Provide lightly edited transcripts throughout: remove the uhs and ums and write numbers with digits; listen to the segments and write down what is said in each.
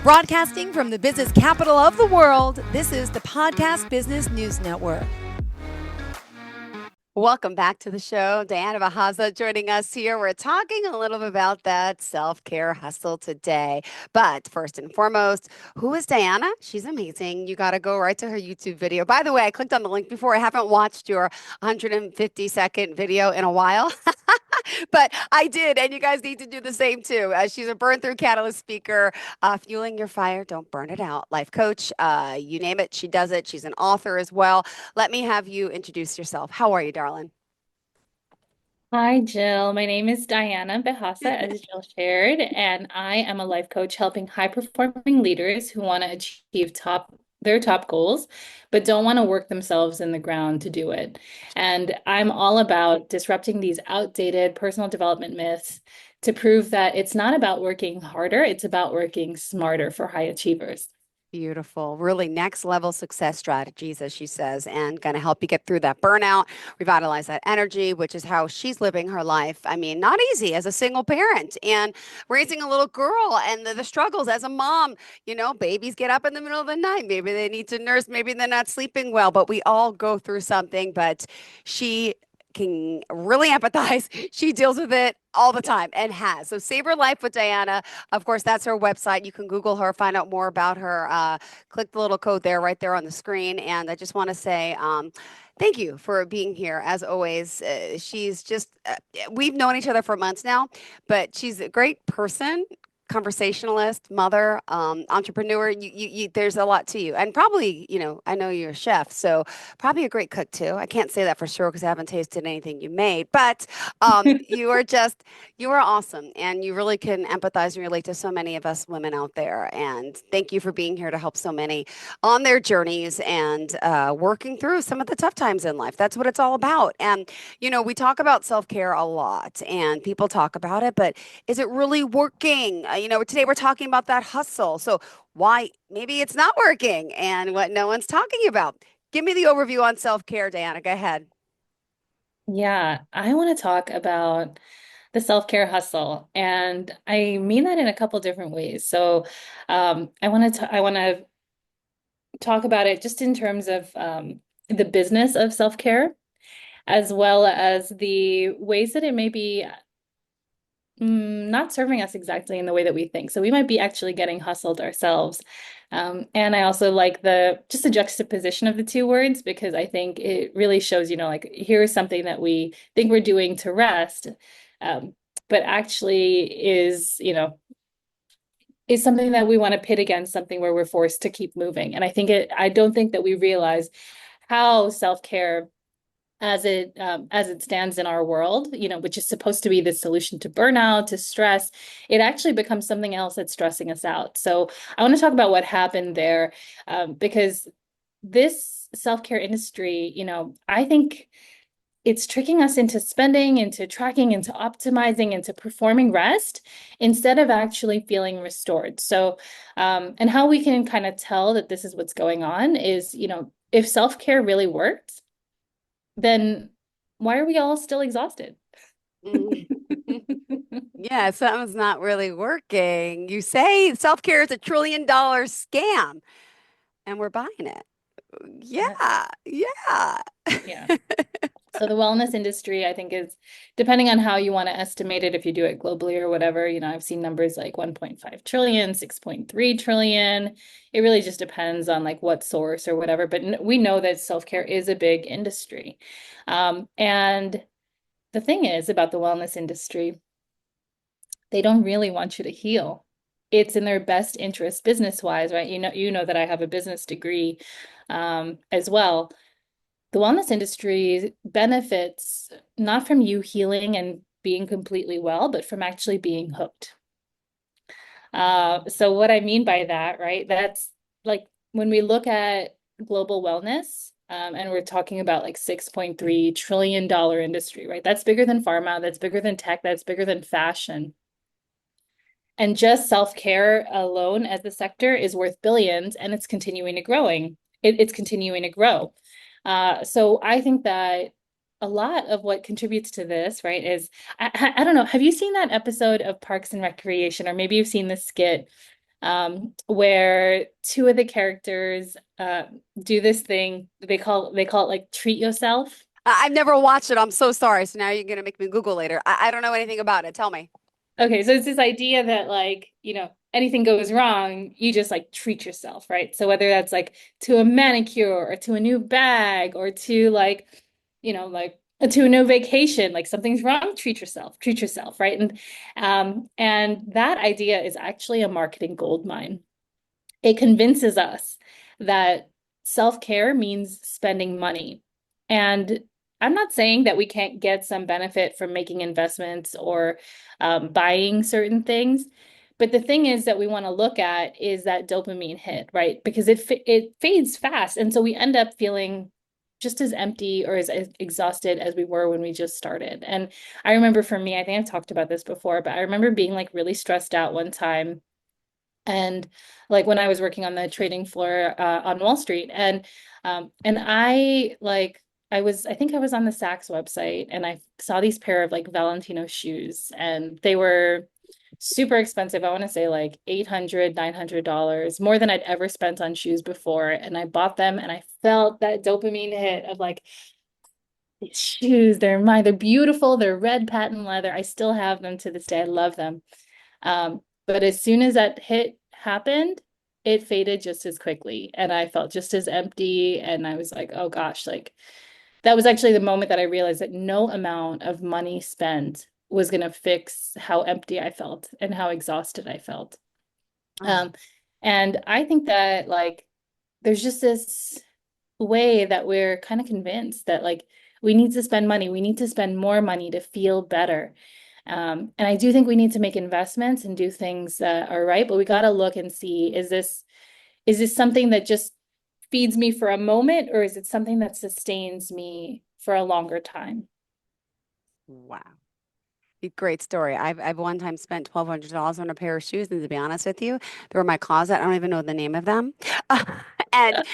Broadcasting from the business capital of the world, this is the Podcast Business News Network. Welcome back to the show. Diana Bejasa joining us here. We're talking a little bit about that self-care hustle today. But first and foremost, who is Diana? She's amazing. You got to go right to her YouTube video. By the way, I clicked on the link before. I haven't watched your 150-second video in a while. But I did, and you guys need to do the same too. She's a burn through catalyst speaker, fueling your fire, don't burn it out. Life coach, you name it, she does it. She's an author as well. Let me have you introduce yourself. How are you, darling? Hi, Jill. My name is Diana Bejasa, as Jill shared, and I am a life coach helping high-performing leaders who want to achieve their top goals, but don't want to work themselves in the ground to do it. And I'm all about disrupting these outdated personal development myths to prove that it's not about working harder, it's about working smarter for high achievers. Beautiful. Really next level success strategies, as she says, and going to help you get through that burnout, revitalize that energy, which is how she's living her life. I mean, not easy as a single parent and raising a little girl and the struggles as a mom. You know, babies get up in the middle of the night. Maybe they need to nurse. Maybe they're not sleeping well, but we all go through something. But she can really empathize. She deals with it all the time and has. So Savor Life with Diana. Of course, that's her website. You can Google her, find out more about her. Click the little code there, right there on the screen. And I just want to say, thank you for being here. As always, she's just, we've known each other for months now, but she's a great person, conversationalist, mother, entrepreneur. There's a lot to you, and probably, I know you're a chef, so probably a great cook too. I can't say that for sure because I haven't tasted anything you made, but you are awesome, and you really can empathize and relate to so many of us women out there. And thank you for being here to help so many on their journeys and working through some of the tough times in life. That's what it's all about. And we talk about self-care a lot, and people talk about it, but is it really working? Today we're talking about that hustle. So why maybe it's not working and what no one's talking about. Give me the overview on self-care, Diana. Go ahead. Yeah, I want to talk about the self-care hustle, and I mean that in a couple different ways. So, I want to talk about it just in terms of the business of self-care, as well as the ways that it may be not serving us exactly in the way that we think. So we might be actually getting hustled ourselves. And I also like the juxtaposition of the two words, because I think it really shows, like here's something that we think we're doing to rest, but actually is something that we want to pit against something where we're forced to keep moving. And I don't think that we realize how self-care as it stands in our world, which is supposed to be the solution to burnout, to stress, it actually becomes something else that's stressing us out. So I want to talk about what happened there, because this self-care industry, I think it's tricking us into spending, into tracking, into optimizing, into performing rest instead of actually feeling restored. So, and how we can kind of tell that this is what's going on is, if self-care really worked, then why are we all still exhausted? Mm. Yeah, something's not really working. You say self-care is $1 trillion scam, and we're buying it. Yeah, yeah. Yeah. So the wellness industry, I think, is depending on how you want to estimate it, if you do it globally or whatever, I've seen numbers like 1.5 trillion, 6.3 trillion. It really just depends on like what source or whatever. But we know that self-care is a big industry. And the thing is about the wellness industry, they don't really want you to heal. It's in their best interest business-wise, right? You know that I have a business degree as well. The wellness industry benefits not from you healing and being completely well, but from actually being hooked. So what I mean by that, right? That's like when we look at global wellness, and we're talking about like $6.3 trillion industry, right? That's bigger than pharma, that's bigger than tech, that's bigger than fashion. And just self-care alone as the sector is worth billions, and it's continuing to growing. It's continuing to grow. So I think that a lot of what contributes to this, right, is I don't know. Have you seen that episode of Parks and Recreation, or maybe you've seen this skit where two of the characters do this thing they call it like treat yourself. I've never watched it. I'm so sorry. So now you're gonna make me Google later. I don't know anything about it. Tell me. Okay, so it's this idea that like, anything goes wrong, you just like treat yourself, right? So whether that's like to a manicure or to a new bag or to like, like to a new vacation, like something's wrong, treat yourself, right? And that idea is actually a marketing gold mine. It convinces us that self-care means spending money. And I'm not saying that we can't get some benefit from making investments or buying certain things. But the thing is that we want to look at is that dopamine hit, right? Because it fades fast. And so we end up feeling just as empty or as exhausted as we were when we just started. And I remember for me, I think I've talked about this before, but I remember being like really stressed out one time and like when I was working on the trading floor on Wall Street, and I think I was on the Saks website, and I saw these pair of like Valentino shoes, and they were super expensive. I want to say like 800, $900, more than I'd ever spent on shoes before. And I bought them, and I felt that dopamine hit of like, these shoes, they're mine, they're beautiful, they're red patent leather. I still have them to this day. I love them. But as soon as that hit happened, it faded just as quickly. And I felt just as empty. And I was like, oh gosh, like that was actually the moment that I realized that no amount of money spent was going to fix how empty I felt and how exhausted I felt. Oh, Um, and I think that like there's just this way that we're kind of convinced that like we need to spend money, we need to spend more money to feel better. And I do think we need to make investments and do things that are right, but we got to look and see, is this something that just feeds me for a moment, or is it something that sustains me for a longer time? wow. Great story. I've one time spent $1,200 on a pair of shoes, and to be honest with you, they were in my closet. I don't even know the name of them. And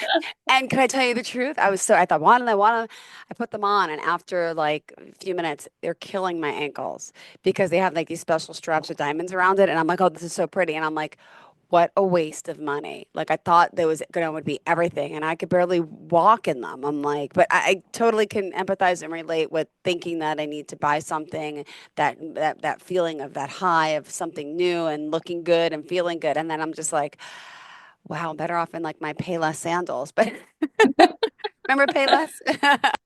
and can I tell you the truth? I thought, I put them on, and after like a few minutes, they're killing my ankles because they have like these special straps with diamonds around it. And I'm like, oh, this is so pretty. And I'm like, what a waste of money. Like I thought there was gonna would be everything, and I could barely walk in them. I'm like, but I totally can empathize and relate with thinking that I need to buy something, that feeling of that high of something new and looking good and feeling good. And then I'm just like, wow, I'm better off in like my Payless sandals. But remember Payless?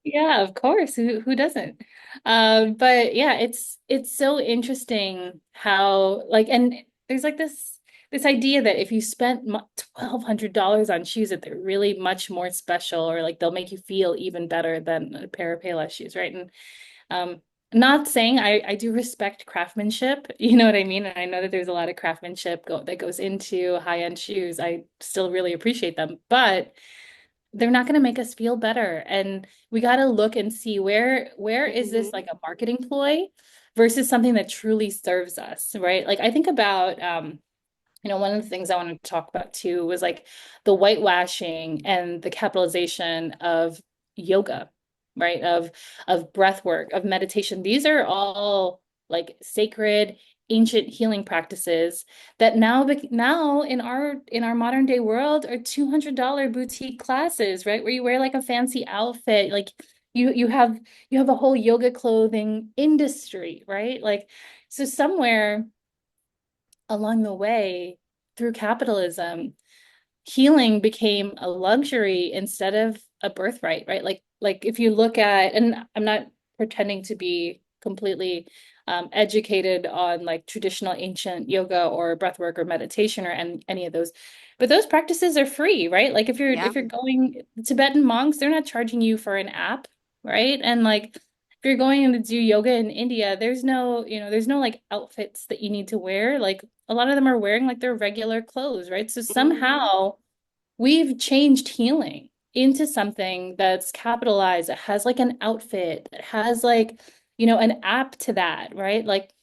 Yeah, of course. Who doesn't? But yeah, it's so interesting how like, and there's like this idea that if you spent $1,200 on shoes, that they're really much more special, or like they'll make you feel even better than a pair of Payless shoes, right? And um, not saying I do respect craftsmanship, you know what I mean? And I know that there's a lot of craftsmanship that goes into high-end shoes. I still really appreciate them, but they're not going to make us feel better. And we got to look and see where is this Mhm. like a marketing ploy versus something that truly serves us, right? Like I think about one of the things I wanted to talk about too was like the whitewashing and the capitalization of yoga, right? Of breath work, of meditation. These are all like sacred ancient healing practices that now in our modern day world are $200 boutique classes, right? Where you wear like a fancy outfit, like you have a whole yoga clothing industry, right? Like so somewhere along the way through capitalism, healing became a luxury instead of a birthright, right? Like if you look at, and I'm not pretending to be completely educated on like traditional ancient yoga or breathwork or meditation or any of those, but those practices are free, right? Like Yeah. if you're going Tibetan monks, they're not charging you for an app, right? And like if you're going to do yoga in India, there's no like outfits that you need to wear. Like a lot of them are wearing like their regular clothes, right? So Mhm. somehow we've changed healing into something that's capitalized. It has like an outfit. It has like, an app to that, right? Like,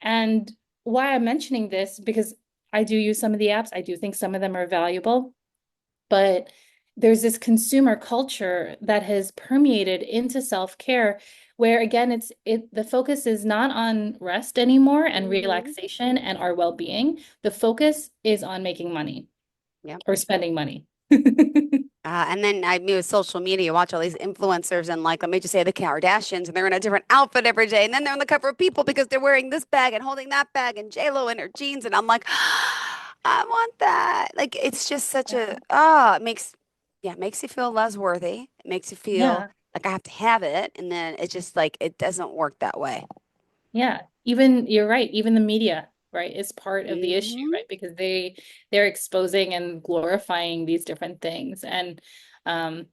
and why I'm mentioning this, because I do use some of the apps. I do think some of them are valuable, but there's this consumer culture that has permeated into self-care where again the focus is not on rest anymore and Hmm. relaxation and our well-being. The focus is on making money Yep. or spending money. And then I mean, with social media, you watch all these influencers and like, let me just say the Kardashians, and they're in a different outfit every day. And then they're on the cover of People because they're wearing this bag and holding that bag and J-Lo in her jeans. And I'm like, I want that. Like, it's just such a, it makes, yeah, it makes you feel less worthy. It makes you feel Yeah. like I have to have it. And then it's just like, it doesn't work that way. Yeah, even you're right, even the media, right, is part of the issue, Hmm. right? Because they're exposing and glorifying these different things um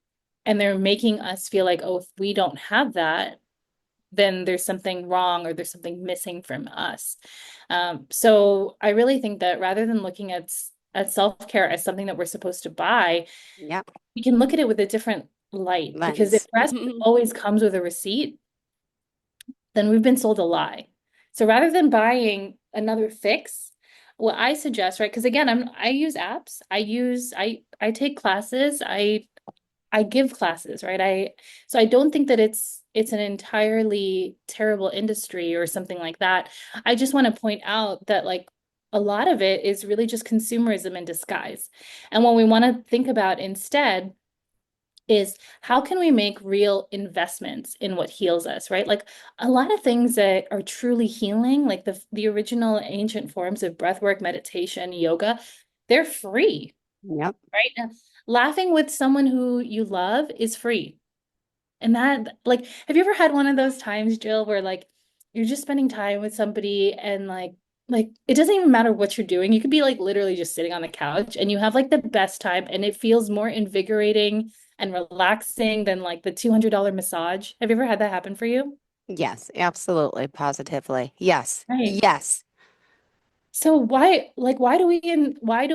and they're making us feel like, oh, if we don't have that, then there's something wrong or there's something missing from us. So I really think that rather than looking at self-care as something that we're supposed to buy, Yep. we can look at it with a different light because if Lens. rest always comes with a receipt, then we've been sold a lie. So rather than buying another fix, what I suggest, right? Because again, I use apps, I take classes, I give classes, right? So I don't think that it's an entirely terrible industry or something like that. I just want to point out that like a lot of it is really just consumerism in disguise. And what we want to think about instead is how can we make real investments in what heals us, right? Like a lot of things that are truly healing, like the original ancient forms of breath work, meditation, yoga, they're free, Yep. right? Laughing with someone who you love is free. And that, like, have you ever had one of those times, Jill, where like you're just spending time with somebody and like it doesn't even matter what you're doing. You could be like literally just sitting on the couch and you have like the best time and it feels more invigorating and relaxing than like the $200 massage. Have you ever had that happen for you? Yes, absolutely, positively. Yes. Right. Yes. So why do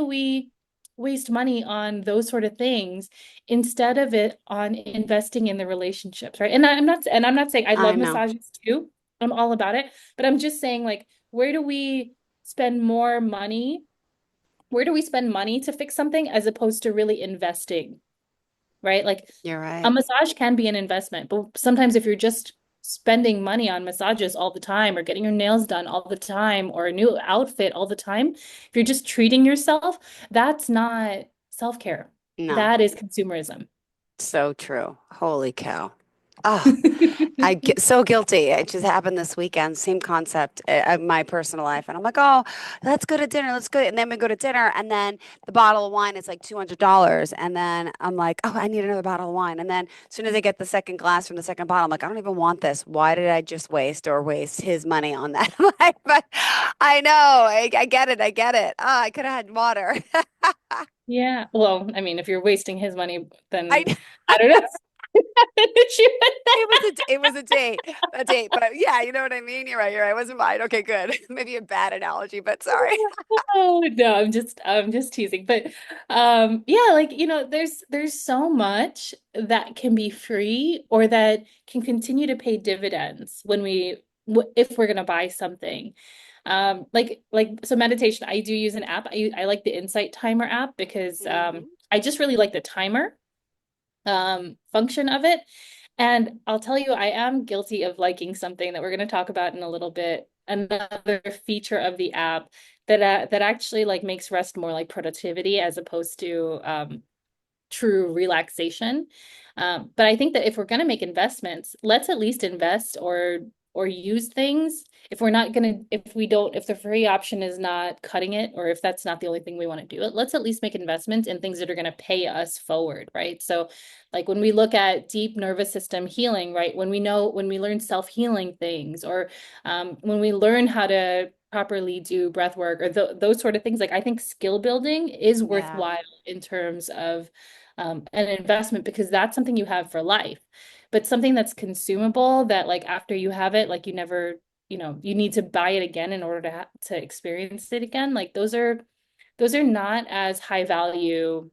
we waste money on those sort of things instead of it on investing in the relationships, right? And I'm not saying I I love know. massages too. I'm all about it, but I'm just saying like where do we spend more money? Where do we spend money to fix something as opposed to really investing, right? Like You're a right. massage can be an investment, but sometimes if you're just spending money on massages all the time or getting your nails done all the time or a new outfit all the time, if you're just treating yourself, that's not self-care. No, That is consumerism. so true. Holy cow. Oh, I get so guilty. It just happened this weekend. Same concept of my personal life. And I'm like, oh, let's go to dinner. Let's go. And then we go to dinner. And then the bottle of wine is like $200. And then I'm like, oh, I need another bottle of wine. And then as soon as I get the second glass from the second bottle, I'm like, I don't even want this. Why did I just waste his money on that? Like, but I know. I get it. I get it. Oh, I could have had water. Yeah. Well, I mean, if you're wasting his money, then I I don't know. An issue with It that. was a date. But yeah, you know what I mean. You're right. You're right. It wasn't mine. Okay, good. Maybe a bad analogy, but sorry. Oh no, I'm just teasing. But yeah, like there's so much that can be free or that can continue to pay dividends when if we're gonna buy something. So meditation, I do use an app. I like the Insight Timer app because Hmm. I just really like the timer function of it. And I'll tell you, I am guilty of liking something that we're going to talk about in a little bit. Another feature of the app that actually like makes rest more like productivity as opposed to true relaxation. But I think that if we're going to make investments, let's at least invest or use things. If we're not going to, if we don't, if the free option is not cutting it, or if that's not the only thing we want to do, let's at least make investments in things that are going to pay us forward, right? So, like when we look at deep nervous system healing, right? When we learn self-healing things, or when we learn how to properly do breath work or those sort of things, like I think skill building is Yeah. worthwhile in terms of an investment because that's something you have for life. But something that's consumable that like after you have it, like you never, you need to buy it again in order to experience it again. Like those are not as high value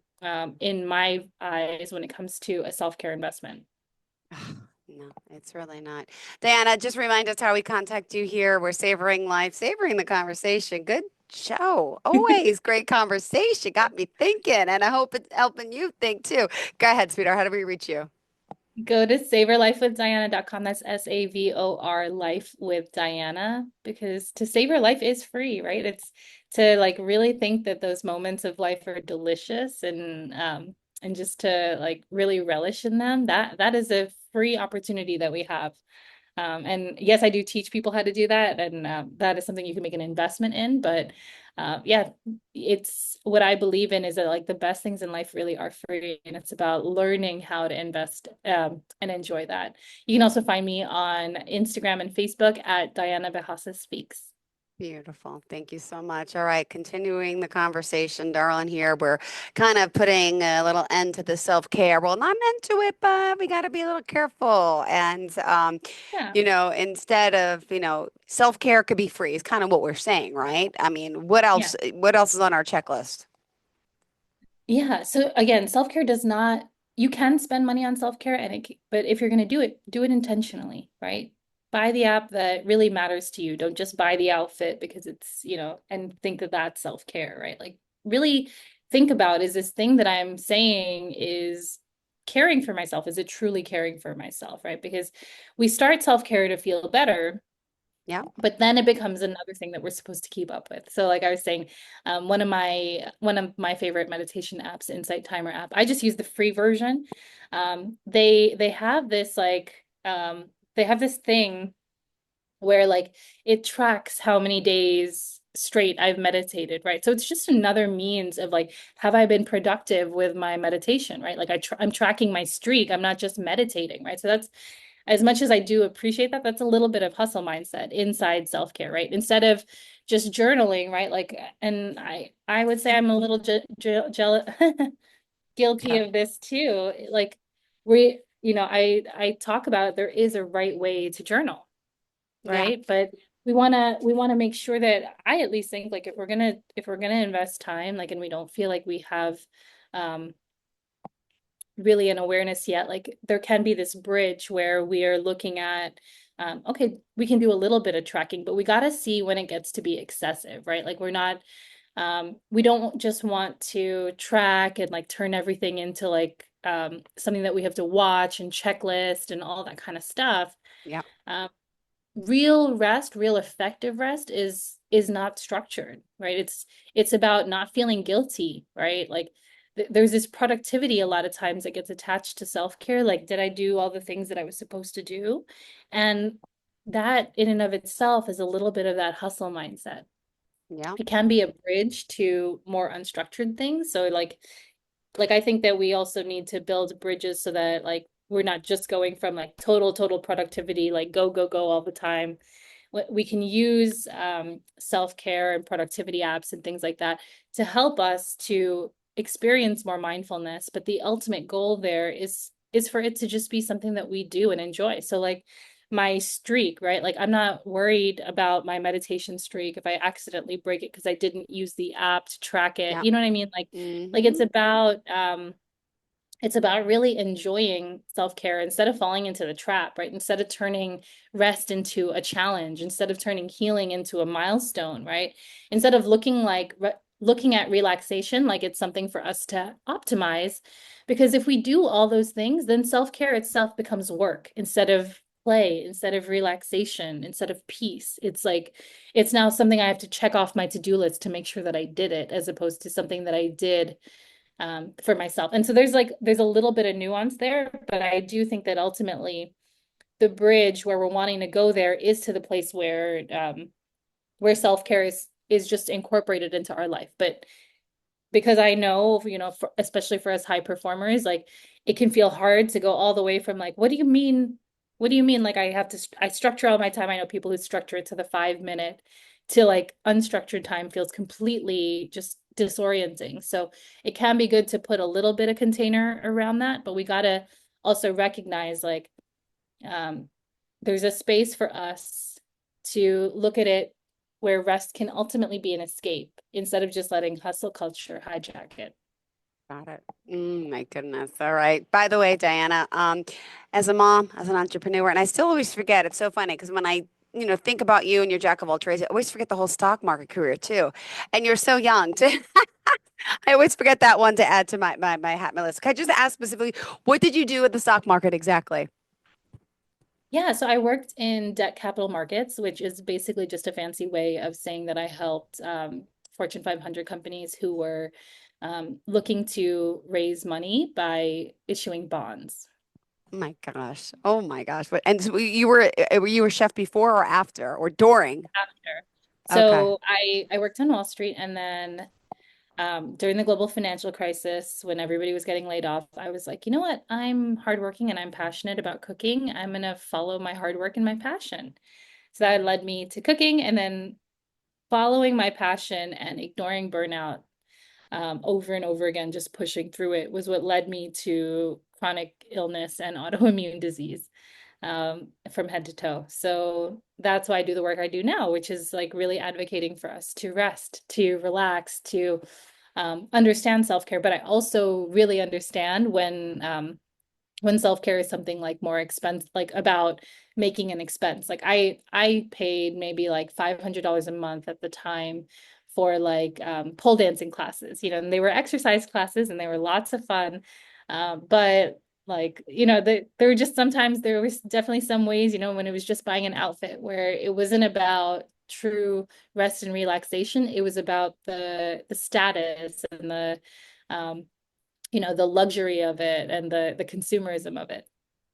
in my eyes when it comes to a self-care investment. No, it's really not. Diana, just remind us how we contact you here. We're savoring life, savoring the conversation. Good show. Always great conversation. Got me thinking, and I hope it's helping you think too. Go ahead, sweetheart. How do we reach you? Go to savorlifewithdiana.com. That's SAVOR life with Diana, because to savor life is free, right? It's to like really think that those moments of life are delicious and just to like really relish in them. That is a free opportunity that we have. And yes, I do teach people how to do that, and that is something you can make an investment in. But yeah, it's what I believe in is that like the best things in life really are free, and it's about learning how to invest and enjoy that. You can also find me on Instagram and Facebook at Diana Bejasa Speaks. Beautiful. Thank you so much. All right, continuing the conversation, darling, here. We're kind of putting a little end to the self-care. Well, not an end to it, but we got to be a little careful. And, Yeah, instead of, self-care could be free, is kind of what we're saying, right? I mean, yeah. what else is on our checklist? Yeah. So again, self-care does not, you can spend money on self-care but if you're going to do it intentionally, right? Buy the app that really matters to you. Don't just buy the outfit because it's, and think that that's self-care, right? Like really think about, is this thing that I'm saying is caring for myself? Is it truly caring for myself, right? Because we start self-care to feel better, Yeah. but then it becomes another thing that we're supposed to keep up with. So like I was saying, one of my favorite meditation apps, Insight Timer app, I just use the free version. They have this they have this thing where like it tracks how many days straight I've meditated, right? So it's just another means of like, have I been productive with my meditation, right? Like I'm tracking my streak. I'm not just meditating, right? So that's, as much as I do appreciate that, that's a little bit of hustle mindset inside self-care, right? Instead of just journaling, right? Like, and I would say I'm a little jealous, guilty Yeah. of this too. Like, I talk about there is a right way to journal, Yeah. right? But we want to make sure that I at least think like if we're gonna invest time, like, and we don't feel like we have um really an awareness yet, like there can be this bridge where we are looking at okay, we can do a little bit of tracking, but we got to see when it gets to be excessive, right? Like we're not we don't just want to track and like turn everything into like something that we have to watch and checklist and all that kind of stuff. Yeah. um, Real rest, real effective rest is not structured, right? It's about not feeling guilty, right? Like there's this productivity a lot of times that gets attached to self-care, like did I do all the things that I was supposed to do? And that in and of itself is a little bit of that hustle mindset. Yeah. It can be a bridge to more unstructured things. So like I think that we also need to build bridges so that like we're not just going from like total productivity, like go go go all the time. We can use self-care and productivity apps and things like that to help us to experience more mindfulness, but the ultimate goal there is for it to just be something that we do and enjoy. So like my streak, right? Like I'm not worried about my meditation streak if I accidentally break it because I didn't use the app to track it. Yeah. You know what I mean? Like Mm-hmm. it's about really enjoying self-care instead of falling into the trap, right? Instead of turning rest into a challenge, instead of turning healing into a milestone, right? Instead of looking at relaxation like it's something for us to optimize. Because if we do all those things, then self-care itself becomes work instead of play, instead of relaxation, instead of peace. It's like it's now something I have to check off my to-do list to make sure that I did it, as opposed to something that I did for myself. And so there's a little bit of nuance there, but I do think that ultimately the bridge where we're wanting to go there is to the place where self-care is just incorporated into our life. But because I know, especially for us high performers, like it can feel hard to go all the way from like, what do you mean? What do you mean? Like I structure all my time. I know people who structure it to the 5 minute to like unstructured time feels completely just disorienting. So it can be good to put a little bit of container around that, but we got to also recognize like, um, there's a space for us to look at it where rest can ultimately be an escape instead of just letting hustle culture hijack it. Got it. My goodness. All right. By the way, Diana, as a mom, as an entrepreneur, and I still always forget, it's so funny because when I, think about you and your jack of all trades, I always forget the whole stock market career too. And you're so young too. I always forget that one to add to my list. Can I just ask specifically, what did you do at the stock market exactly? Yeah, so I worked in debt capital markets, which is basically just a fancy way of saying that I helped Fortune 500 companies who were looking to raise money by issuing bonds. Oh my gosh. Oh my gosh. And so you were chef before or after or during? After. Okay. So I worked on Wall Street, and then during the global financial crisis, when everybody was getting laid off, I was like, you know what? I'm hardworking and I'm passionate about cooking. I'm gonna follow my hard work and my passion. So that led me to cooking, and then following my passion and ignoring burnout over and over again, just pushing through it was what led me to chronic illness and autoimmune disease from head to toe. So that's why I do the work I do now, which is like really advocating for us to rest, to relax, to understand self-care. But I also really understand when self-care is something like more expense, like about making an expense. Like I paid maybe like $500 a month at the time for like pole dancing classes, and they were exercise classes and they were lots of fun. But like, there were just sometimes there was definitely some ways, when it was just buying an outfit where it wasn't about true rest and relaxation. It was about the status and um, the luxury of it and the consumerism of it.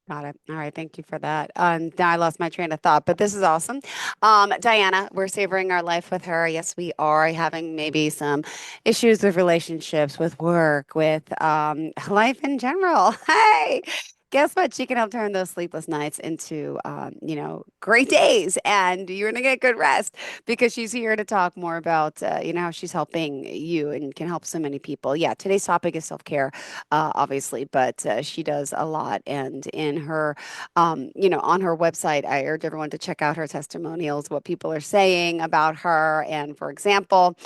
Got it. All right. Thank you for that. Now I lost my train of thought, but this is awesome. Diana, we're savoring our life with her. Yes, we are having maybe some issues with relationships, with work, with life in general. Hey, guess what? She can help turn those sleepless nights into, great days, and you're gonna get good rest because she's here to talk more about, how she's helping you and can help so many people. Yeah, today's topic is self-care, obviously, but she does a lot. And in her, on her website, I urge everyone to check out her testimonials, what people are saying about her. And for example,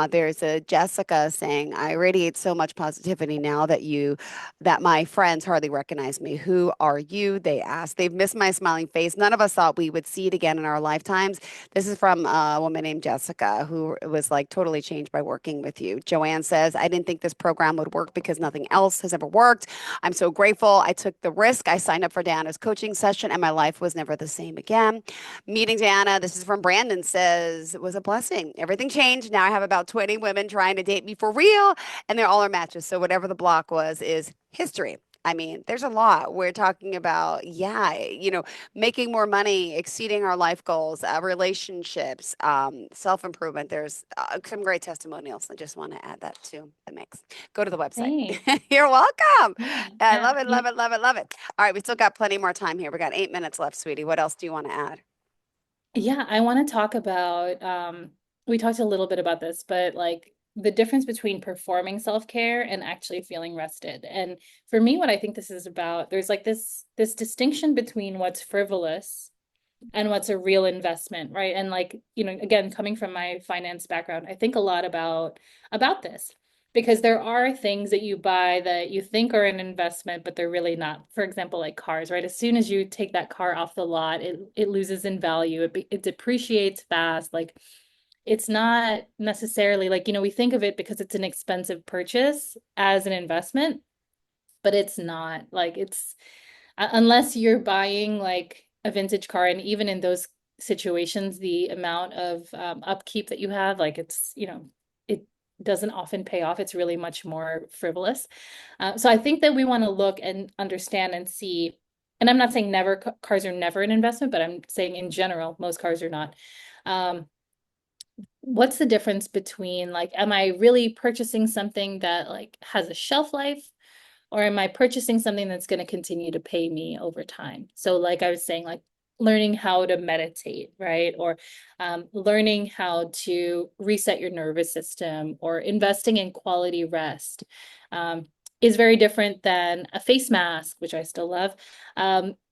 there's a Jessica saying, "I radiate so much positivity now that my friends hardly recognize me. Who are you?" They ask. They've missed my smiling face. None of us thought we would see it again in our lifetimes. This is from a woman named Jessica who was like totally changed by working with you. Joanne says, "I didn't think this program would work because nothing else has ever worked. I'm so grateful I took the risk. I signed up for Diana's coaching session and my life was never the same again." Meeting Diana, this is from Brandon, says, "It was a blessing. Everything changed. Now I have about 20 women trying to date me for real, and they're all our matches. So whatever the block was is history." I mean, there's a lot. We're talking about, yeah, making more money, exceeding our life goals, relationships, self-improvement. There's some great testimonials. I just want to add that to the mix. Go to the website. Thanks. You're welcome. Yeah, I yeah. love it, love it, love it, love it. All right, we still got plenty more time here. We got 8 minutes left, sweetie. What else do you want to add? Yeah, I want to talk about we talked a little bit about this, but like the difference between performing self-care and actually feeling rested. And for me, what I think this is about, there's like this distinction between what's frivolous and what's a real investment, right? And like, again, coming from my finance background, I think a lot about this because there are things that you buy that you think are an investment, but they're really not. For example, like cars, right? As soon as you take that car off the lot, it loses in value. It depreciates fast. Like it's not necessarily like, we think of it because it's an expensive purchase as an investment, but it's not. Like it's unless you're buying like a vintage car, and even in those situations, the amount of upkeep that you have, like it doesn't often pay off. It's really much more frivolous. So I think that we want to look and understand and see. And I'm not saying never cars are never an investment, but I'm saying in general, most cars are not. Um, what's the difference between like, am I really purchasing something that like has a shelf life? Or am I purchasing something that's going to continue to pay me over time? So, like I was saying, like learning how to meditate, right? Or learning how to reset your nervous system or investing in quality rest is very different than a face mask, which I still love,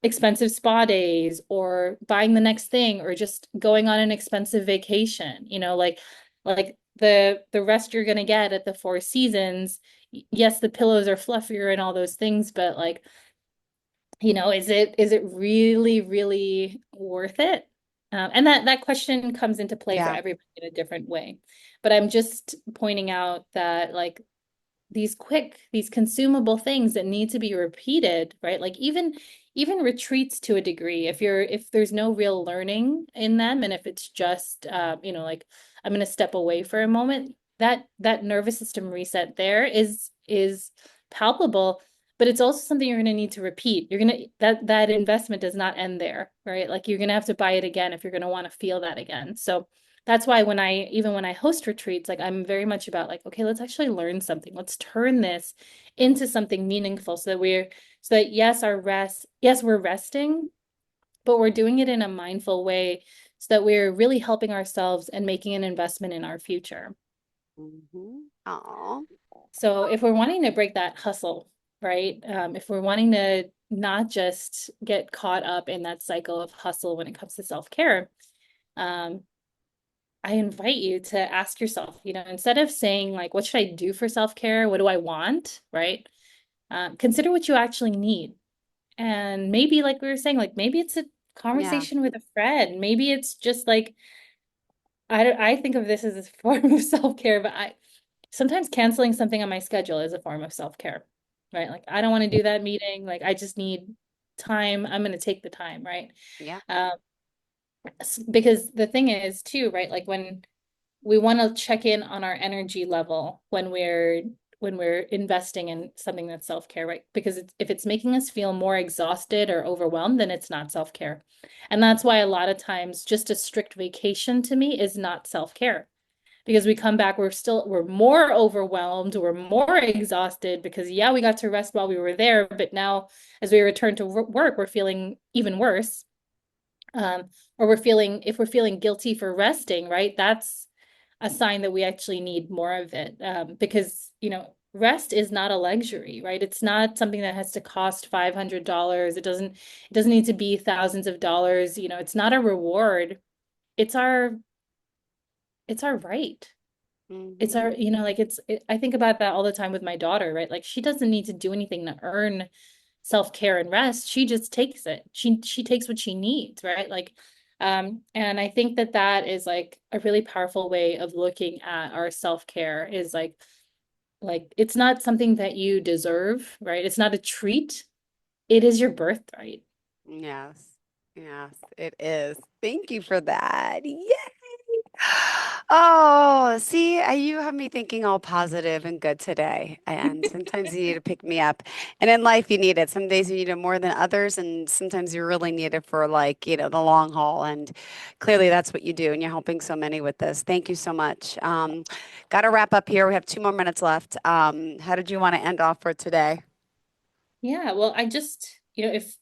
expensive spa days, or buying the next thing, or just going on an expensive vacation, like the rest you're going to get at the Four Seasons. Yes, the pillows are fluffier and all those things, but like, is it really, really worth it? And that question comes into play for Yeah. everybody in a different way. But I'm just pointing out that like these consumable things that need to be repeated, right? Like even retreats to a degree, if there's no real learning in them, and if it's just like I'm going to step away for a moment, that nervous system reset there is palpable, but it's also something you're going to need to repeat. You're going to that investment does not end there, right? Like you're going to have to buy it again if you're going to want to feel that again. So that's why when I host retreats, like I'm very much about like, okay, let's actually learn something. Let's turn this into something meaningful so that yes, we're resting, but we're doing it in a mindful way so that we're really helping ourselves and making an investment in our future. Oh, So if we're wanting to break that hustle, right? If we're wanting to not just get caught up in that cycle of hustle when it comes to self-care, um, I invite you to ask yourself, instead of saying like, what should I do for self-care? What do I want? Right? Consider what you actually need. And maybe like we were saying, like maybe it's a yeah. conversation with a friend. Maybe it's just like, I think of this as a form of self-care, but I sometimes canceling something on my schedule is a form of self-care, right? Like I don't want to do that meeting. Like I just need time. I'm going to take the time, right? Yeah. Um, because the thing is too, right? Like when we want to check in on our energy level when we're investing in something that's self-care, right? Because if it's making us feel more exhausted or overwhelmed, then it's not self-care. And that's why a lot of times just a strict vacation to me is not self-care. Because we come back, we're more overwhelmed, we're more exhausted because yeah, we got to rest while we were there, but now as we return to work, we're feeling even worse. Or if we're feeling guilty for resting, right? That's a sign that we actually need more of it. Because, rest is not a luxury, right? It's not something that has to cost $500. It doesn't need to be thousands of dollars. It's not a reward. It's our, it's our right. It's Hmm. our, I think about that all the time with my daughter, right? Like she doesn't need to do anything to earn self-care and rest. She just takes it. She takes what she needs, right? Like and I think that is like a really powerful way of looking at our self-care is like it's not something that you deserve, right? It's not a treat. It is your birthright. Yes. Yes, it is. Thank you for that. Yay. Oh, see, you have me thinking all positive and good today. And sometimes you need to pick me up. And in life, you need it. Some days you need it more than others. And sometimes you really need it for like, the long haul. And clearly that's what you do. And you're helping so many with this. Thank you so much. Got to wrap up here. We have 2 more minutes left. How did you want to end off for today? Yeah, well, I just, if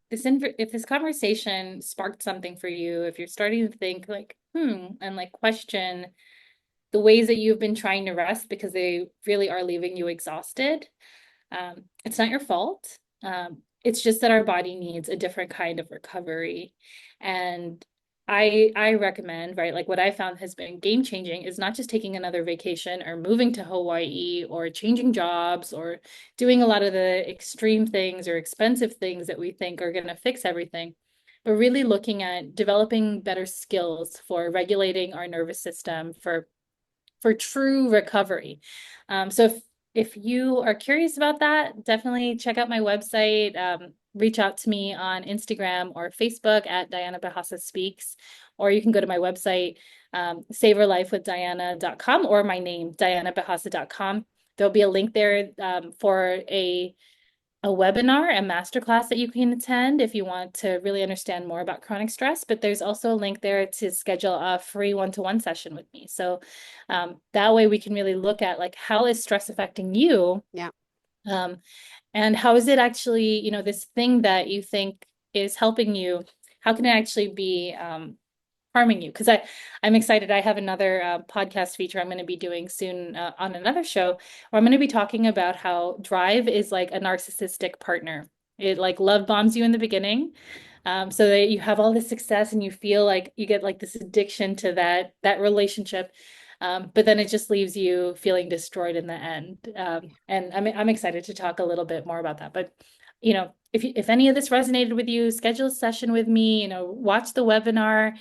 this conversation sparked something for you, if you're starting to think like, and like question the ways that you've been trying to rest because they really are leaving you exhausted. It's not your fault. It's just that our body needs a different kind of recovery. And I recommend, right, like what I found has been game changing is not just taking another vacation or moving to Hawaii or changing jobs or doing a lot of the extreme things or expensive things that we think are going to fix everything, but really looking at developing better skills for regulating our nervous system for true recovery. So if you are curious about that, definitely check out my website. Reach out to me on Instagram or Facebook at Diana Bejasa Speaks, or you can go to my website, savorlifewithdiana.com, or my name, dianabehasa.com. There'll be a link there for a webinar, a masterclass that you can attend if you want to really understand more about chronic stress. But there's also a link there to schedule a free one-to-one session with me. So that way we can really look at like how is stress affecting you, Yeah. um, and how is it actually, this thing that you think is helping you, how can it actually be harming you? Because I'm excited. I have another podcast feature I'm going to be doing soon on another show where I'm going to be talking about how drive is like a narcissistic partner. It like love bombs you in the beginning, so that you have all this success and you feel like you get like this addiction to that relationship. But then it just leaves you feeling destroyed in the end. And I'm excited to talk a little bit more about that. But if any of this resonated with you, schedule a session with me, watch the webinar.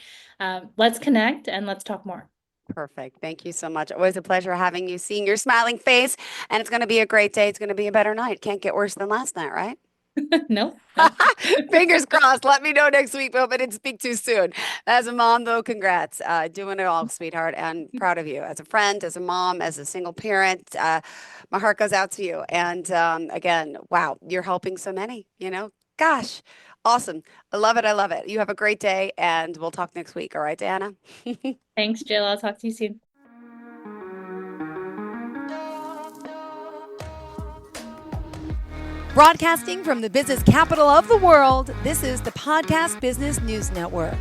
Let's connect and let's talk more. Perfect. Thank you so much. Always a pleasure having you, seeing your smiling face. And it's going to be a great day. It's going to be a better night. Can't get worse than last night, right? No. Fingers crossed. Let me know next week. Hope I didn't speak too soon. As a mom, though, congrats. Doing it all, sweetheart, and proud of you. As a friend, as a mom, as a single parent, my heart goes out to you. And again, wow, you're helping so many, Gosh, awesome. I love it. I love it. You have a great day, and we'll talk next week. All right, Diana? Thanks, Jill. I'll talk to you soon. Broadcasting from the business capital of the world, this is the Podcast Business News Network.